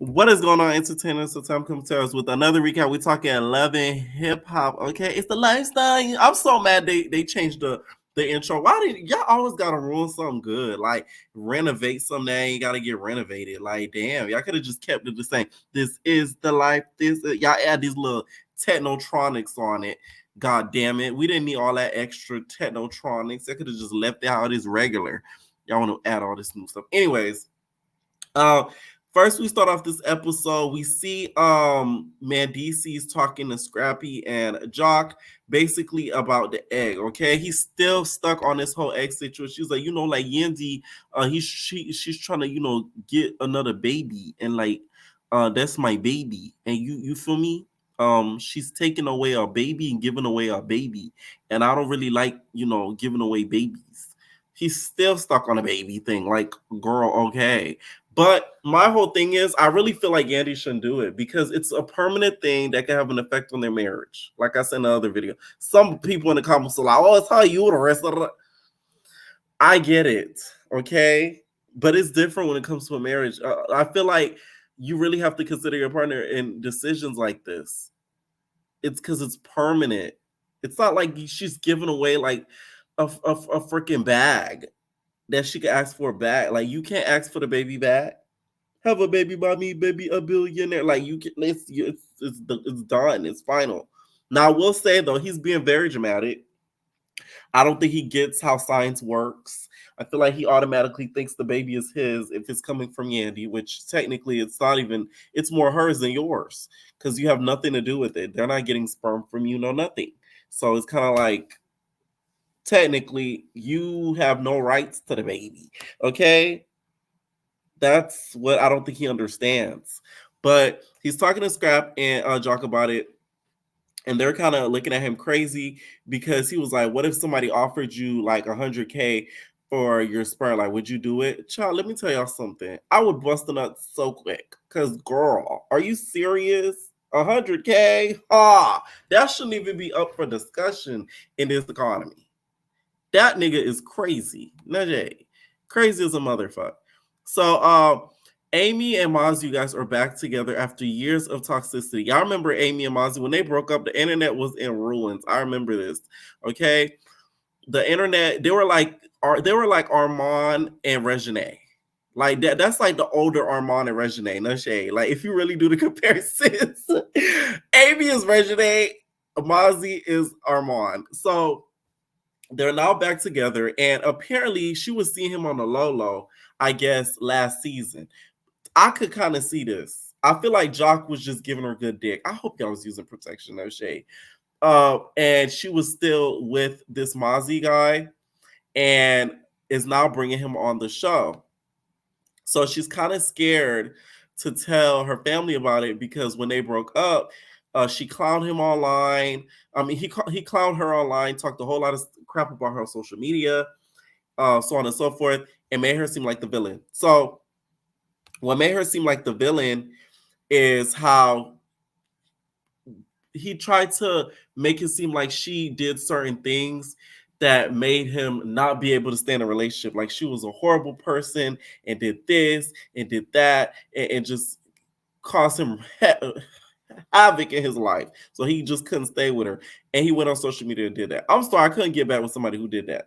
What is going on, entertainers? So time comes to us with another recap. We're talking 11 hip hop. Okay, it's the lifestyle. I'm so mad they changed the intro. Why did y'all always gotta ruin something good? Like renovate something that ain't gotta get renovated. Like damn, y'all could have just kept it the same. This is the life. Y'all add these little technotronics on it. God damn it, we didn't need all that extra technotronics. I could have just left it how it is regular. Y'all want to add all this new stuff. Anyways, uh, first we start off this episode. We see Mendeecees talking to Scrappy and Jock basically about the egg. Okay, he's still stuck on this whole egg situation. She's like, like Yandy, she's trying to get another baby, and like that's my baby, and you feel me. She's taking away our baby and giving away our baby, and I don't really like giving away babies. He's still stuck on a baby thing. Like, girl, okay. But my whole thing is, I really feel like Yandy shouldn't do it because it's a permanent thing that can have an effect on their marriage. Like I said in the other video, some people in the comments are like, "Oh, it's her uterus." I get it, okay, but it's different when it comes to a marriage. I feel like you really have to consider your partner in decisions like this. It's because it's permanent. It's not like she's giving away like a freaking bag that she could ask for back. Like you can't ask for the baby back. Have a baby by me, baby, a billionaire. Like you can, it's done. It's final. Now I will say though, he's being very dramatic. I don't think he gets how science works. I feel like he automatically thinks the baby is his if it's coming from Yandy, which technically it's not even. It's more hers than yours because you have nothing to do with it. They're not getting sperm from you, no nothing. So it's kind of like technically you have no rights to the baby. Okay, that's what I don't think he understands. But he's talking to Scrap and Jock about it, and they're kind of looking at him crazy because he was like, "What if somebody offered you like 100K for your sperm? Like, would you do it?" Child, let me tell y'all something. I would bust a nut so quick. Cause girl, are you serious? 100K? That shouldn't even be up for discussion in this economy. That nigga is crazy. Najee. Crazy as a motherfucker. So Amy and Mazi, you guys are back together after years of toxicity. Y'all remember Amy and Mazi when they broke up? The internet was in ruins. I remember this. Okay, the internet they were like Armand and Regine. Like that's like the older Armand and Regine. No shade. Like if you really do the comparisons, Amy is Regine, Mazi is Armand. So they're now back together, and apparently she was seeing him on the low, I guess, last season. I could kind of see this. I feel like Jock was just giving her good dick. I hope y'all was using protection, no shade. And she was still with this Mazi guy and is now bringing him on the show. So she's kind of scared to tell her family about it because when they broke up, she clowned him online. I mean, he clowned her online, talked a whole lot of crap about her on social media, so on and so forth, and made her seem like the villain. So what made her seem like the villain is how he tried to make it seem like she did certain things that made him not be able to stay in a relationship. Like she was a horrible person and did this and did that and just caused him havoc in his life. So he just couldn't stay with her. And he went on social media and did that. I'm sorry, I couldn't get back with somebody who did that.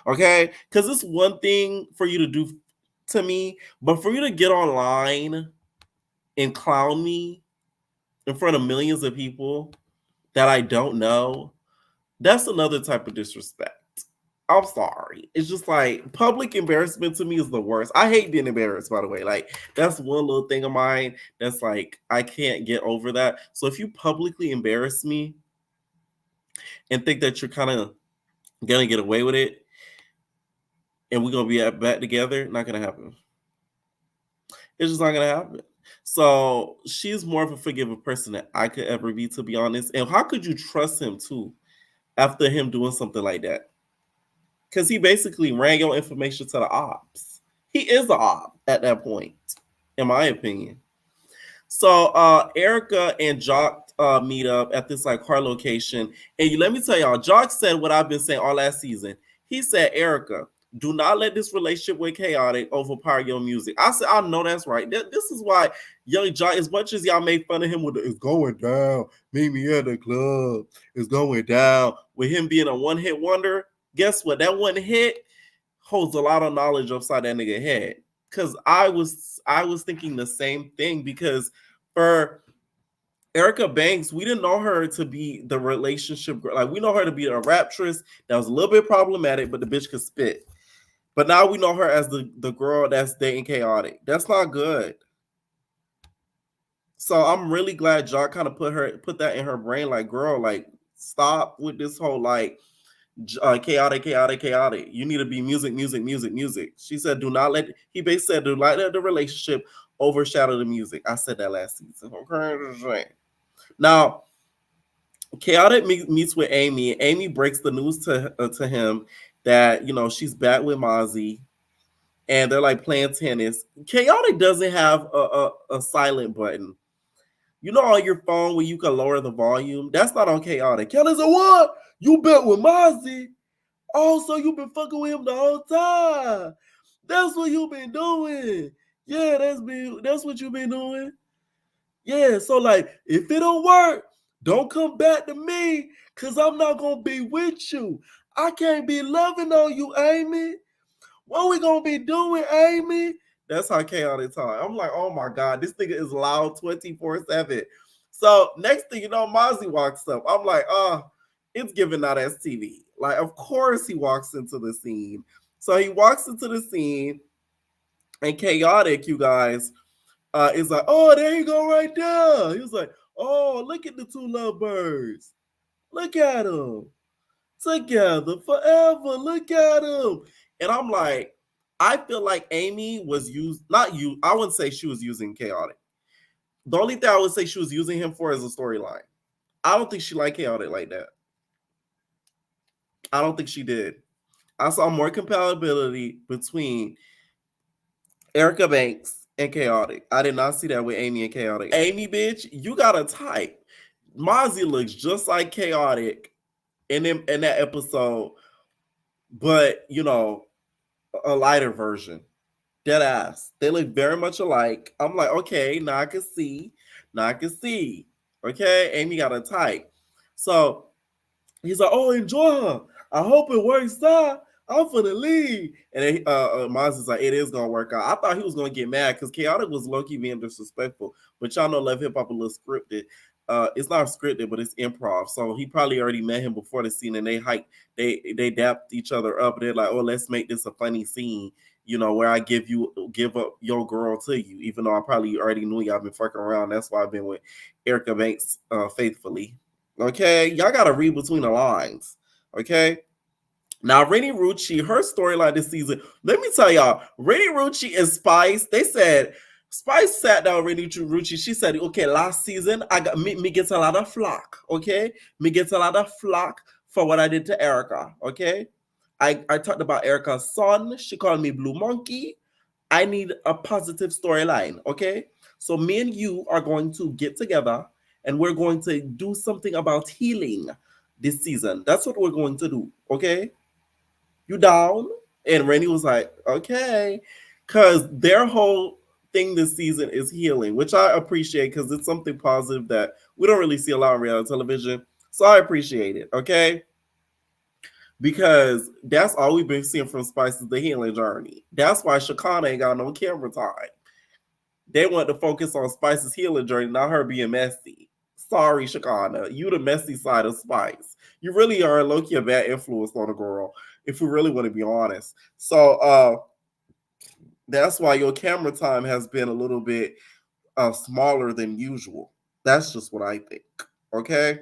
Okay? Because it's one thing for you to do to me, but for you to get online and clown me in front of millions of people that I don't know, that's another type of disrespect. I'm sorry. It's just like public embarrassment to me is the worst. I hate being embarrassed, by the way. Like that's one little thing of mine that's like I can't get over that. So if you publicly embarrass me and think that you're kind of gonna get away with it and we're gonna be back together, not gonna happen. It's just not gonna happen. So she's more of a forgiving person than I could ever be, to be honest. And how could you trust him too after him doing something like that? Because he basically ran your information to the ops. He is an op at that point, in my opinion. So Erica and Jock meet up at this like car location. And let me tell y'all, Jock said what I've been saying all last season. He said, Erica, Do not let this relationship with Chaotic overpower your music. I said, I know that's right. This is why Young Jock, as much as y'all made fun of him with it's going down, meet me at the club, it's going down, with him being a one-hit wonder, guess what? That one hit holds a lot of knowledge upside that nigga head. Cause I was thinking the same thing, because for Erica Banks, we didn't know her to be the relationship girl. Like, we know her to be a raptress that was a little bit problematic, but the bitch could spit. But now we know her as the girl that's dating Chaotic. That's not good. So I'm really glad Jock kind of put that in her brain, like, girl, like, stop with this whole like chaotic, chaotic, chaotic. You need to be music, music, music, music. She said, do not let, he basically said, do not let the relationship overshadow the music. I said that last season. Okay. Now, Chaotic meets with Amy. Amy breaks the news to him that, you know, she's back with Mazi, and they're like playing tennis. Chaotic doesn't have a silent button. You know, on your phone where you can lower the volume? That's not on Chaotic. Chaotic said, what? You bet with Mazi? Oh, so you've been fucking with him the whole time. That's what you've been doing. Yeah, that's what you've been doing. Yeah, so like, if it don't work, don't come back to me, cause I'm not gonna be with you. I can't be loving on you, Amy. What we gonna be doing, Amy? That's how Chaotic talk. I'm like, oh my god, this nigga is loud 24/7. So next thing you know, Mazi walks up. I'm like, it's giving out STV. Like, of course he walks into the scene. So he walks into the scene, and Chaotic, you guys, is like, oh, there you go right there. He was like, oh, look at the two lovebirds. Look at them. Together forever. Look at them. And I'm like, I feel like Amy was used, not you, I wouldn't say she was using Chaotic. The only thing I would say she was using him for is a storyline. I don't think she liked Chaotic like that. I don't think she did. I saw more compatibility between Erica Banks and Chaotic. I did not see that with Amy and Chaotic. Amy, bitch, you got a type. Mazi looks just like Chaotic in that episode, but you know, a lighter version. Dead ass. They look very much alike. I'm like, okay, now I can see. Now I can see. Okay, Amy got a type. So he's like, oh, enjoy her. I hope it works out. I'm finna leave. And then Miles is like, it is gonna work out. I thought he was gonna get mad because Chaotic was low-key being disrespectful. But y'all know Love Hip Hop a little scripted. It's not scripted, but it's improv. So he probably already met him before the scene, and they dapped each other up. They're like, oh, let's make this a funny scene, you know, where I give up your girl to you, even though I probably already knew y'all been fucking around. That's why I've been with Erica Banks faithfully. Okay, y'all gotta read between the lines. Okay. Now, Rennie Rucci, her storyline this season, let me tell y'all, Rennie Rucci and Spice, they said, Spice sat down Rennie Rucci. She said, okay, last season, I got me get a lot of flack, okay? Me get a lot of flack for what I did to Erica, okay? I talked about Erica's son. She called me Blue Monkey. I need a positive storyline, okay? So me and you are going to get together and we're going to do something about healing this season. That's what we're going to do, okay? You down? And Rennie was like, okay. Because their whole thing this season is healing, which I appreciate because it's something positive that we don't really see a lot on reality television. So I appreciate it, okay? Because that's all we've been seeing from Spice is the healing journey. That's why Shakana ain't got no camera time. They want to focus on Spice's healing journey, not her being messy. Sorry, Shakana. You the messy side of Spice. You really are low-key a bad influence on a girl, if we really want to be honest. So that's why your camera time has been a little bit smaller than usual. That's just what I think. Okay.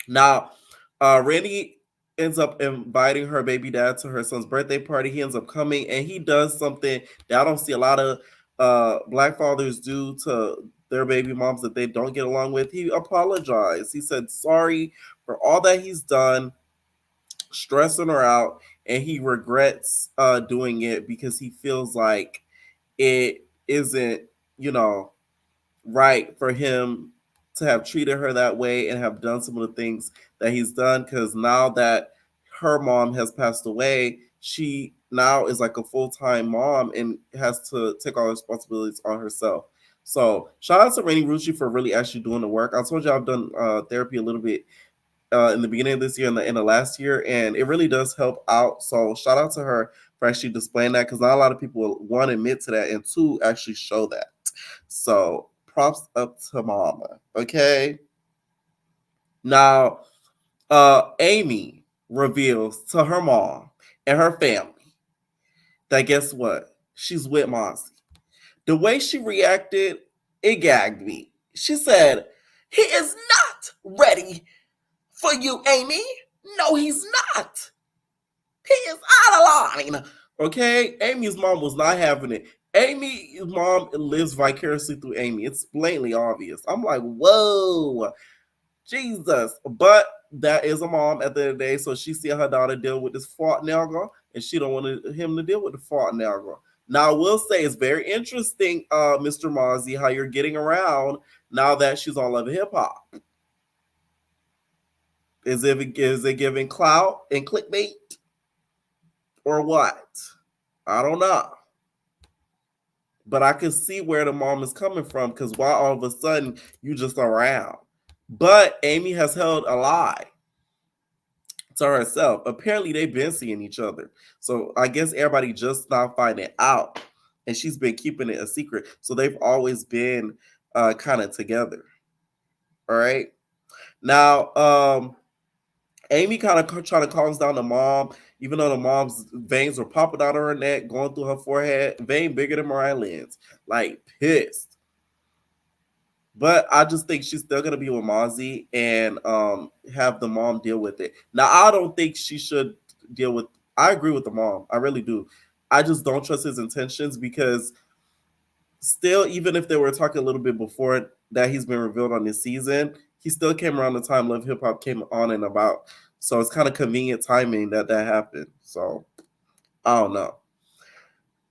Now, Randy ends up inviting her baby dad to her son's birthday party. He ends up coming and he does something that I don't see a lot of black fathers do to their baby moms that they don't get along with. He apologized. He said sorry for all that he's done, stressing her out, and he regrets doing it because he feels like it isn't, you know, right for him to have treated her that way and have done some of the things that he's done, because now that her mom has passed away, she now is like a full-time mom and has to take all the responsibilities on herself. So shout out to Rainy Rucci for really actually doing the work. I told you I've done therapy a little bit in the beginning of this year and the end of last year, and it really does help out. So shout out to her for actually displaying that, because not a lot of people, one, admit to that, and two, actually show that. So props up to mama. Okay. Now, Amy reveals to her mom and her family that guess what? She's with Mazi. The way she reacted, it gagged me. She said, "He is not ready for you, Amy. No, he's not. He is out of line." Okay? Amy's mom was not having it. Amy's mom lives vicariously through Amy. It's blatantly obvious. I'm like, whoa, Jesus. But that is a mom at the end of the day, so she see her daughter deal with this fault now, and she don't want him to deal with the fault now. Now, I will say it's very interesting, Mr. Mazi, how you're getting around now that she's on Love and Hip Hop. Is it giving clout and clickbait or what? I don't know. But I can see where the mom is coming from, because why all of a sudden you just around? But Amy has held a lie to herself. Apparently they've been seeing each other. So I guess everybody just now finding out. And she's been keeping it a secret. So they've always been kind of together. All right. Now, Amy kind of trying to calm down the mom, even though the mom's veins were popping out of her neck, going through her forehead, vein bigger than Mariah Lynn's, like pissed. But I just think she's still gonna be with Mazi and have the mom deal with it. Now, I don't think she should deal with. I agree with the mom. I really do. I just don't trust his intentions, because still, even if they were talking a little bit before that he's been revealed on this season, he still came around the time Love Hip Hop came on and about. So it's kind of convenient timing that happened. So I don't know.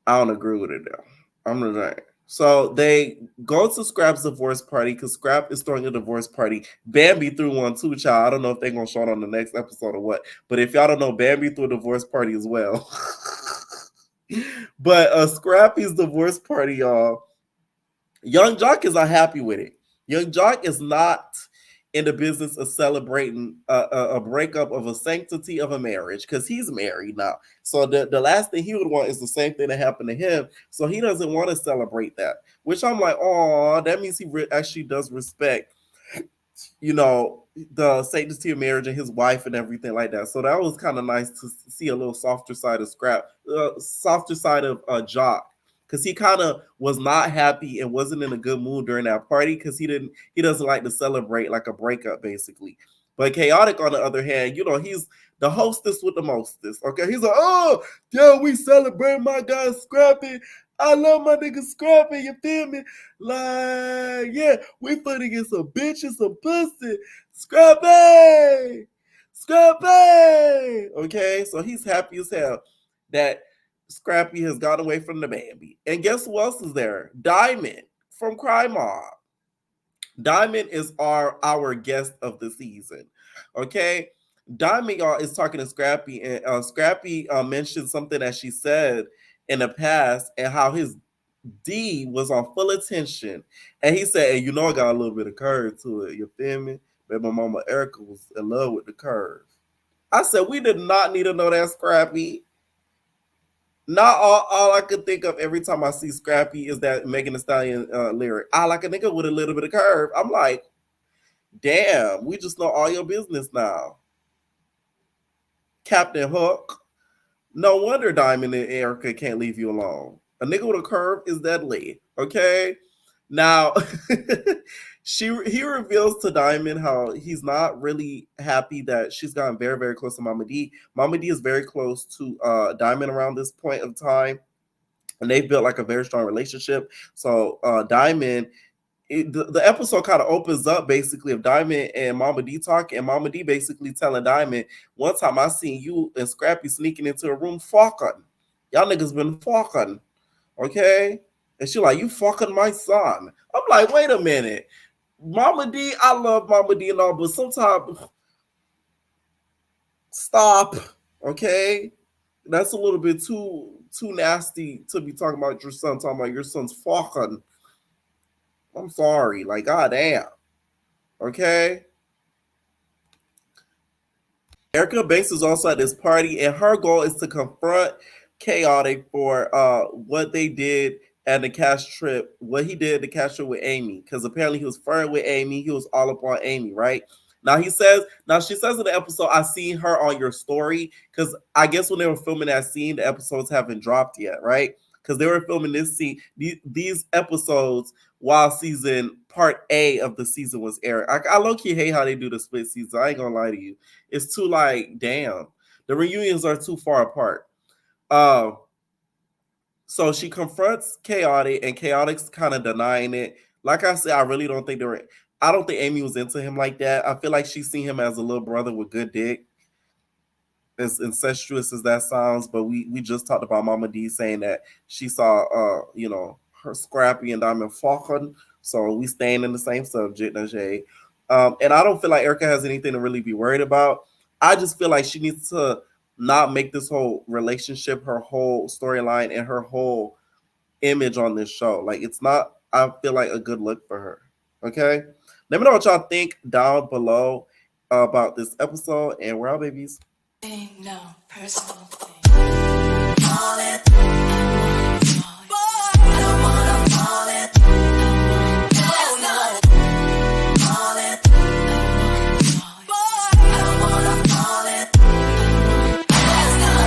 I don't agree with it though. I'm just saying. So they go to Scrap's divorce party, because Scrap is throwing a divorce party. Bambi threw one too, child. I don't know if they're gonna show it on the next episode or what. But if y'all don't know, Bambi threw a divorce party as well. But Scrappy's divorce party, y'all. Young Jock is not happy with it. Young Jock is not in the business of celebrating a breakup of a sanctity of a marriage, because he's married now. So the last thing he would want is the same thing that happened to him. So he doesn't want to celebrate that, which I'm like, oh, that means he actually does respect, the sanctity of marriage and his wife and everything like that. So that was kind of nice to see a little softer side of Scrap, softer side of Jock, because he kind of was not happy and wasn't in a good mood during that party, because he doesn't like to celebrate like a breakup basically. But Chaotic, on the other hand, he's the hostess with the mostest. Okay, he's like, oh yeah, we celebrate my guy Scrappy. I love my nigga Scrappy. You feel me? Like, yeah, we finna get some bitches, some pussy. Scrappy, Scrappy. Okay, so he's happy as hell that Scrappy has gone away from the baby. And guess who else is there? Diamond from Cry Mob. Diamond is our guest of the season. Okay. Diamond, y'all, is talking to Scrappy, and Scrappy mentioned something that she said in the past, and how his D was on full attention. And he said, hey, I got a little bit of curve to it. You feel me? But my mama Erica was in love with the curve. I said, we did not need to know that, Scrappy. Not all I could think of every time I see Scrappy is that Megan Thee Stallion lyric. I like a nigga with a little bit of curve. I'm like, damn, we just know all your business now. Captain Hook. No wonder Diamond and Erica can't leave you alone. A nigga with a curve is deadly. Okay? Now, he reveals to Diamond how he's not really happy that she's gotten very, very close to Mama D. Mama D is very close to Diamond around this point of time, and they've built like a very strong relationship. So Diamond, the episode kind of opens up basically of Diamond and Mama D talking, and Mama D basically telling Diamond, one time I seen you and Scrappy sneaking into a room fucking. Y'all niggas been fucking. Okay? And she like, you fucking my son. I'm like, wait a minute. Mama D, I love Mama D and all, but sometimes stop. Okay? That's a little bit too nasty to be talking about your son, talking about your son's fucking. I'm sorry, like goddamn. Okay. Erica Banks is also at this party, and her goal is to confront Chaotic for what they did at the cash trip, what he did at the cash trip with Amy, because apparently he was flirting with Amy, he was all up on Amy, right? Now she says in the episode, I seen her on your story, because I guess when they were filming that scene, the episodes haven't dropped yet, right? Because they were filming this scene, these episodes while season part A of the season was airing. I low key hate how they do the split season. I ain't gonna lie to you. It's too like, damn. The reunions are too far apart. Um, so she confronts Chaotic, and Chaotic's kind of denying it. Like I said, I really don't think they were. I don't think Amy was into him like that. I feel like she seen him as a little brother with good dick, as incestuous as that sounds. But we just talked about Mama D saying that she saw her Scrappy and Diamond fucking. So we staying in the same subject, Najee. And I don't feel like Erica has anything to really be worried about. I just feel like she needs to not make this whole relationship her whole storyline and her whole image on this show. Like it's not, I feel like, a good look for her. Okay? Let me know what y'all think down below about this episode, and we're out, babies. No personal thing.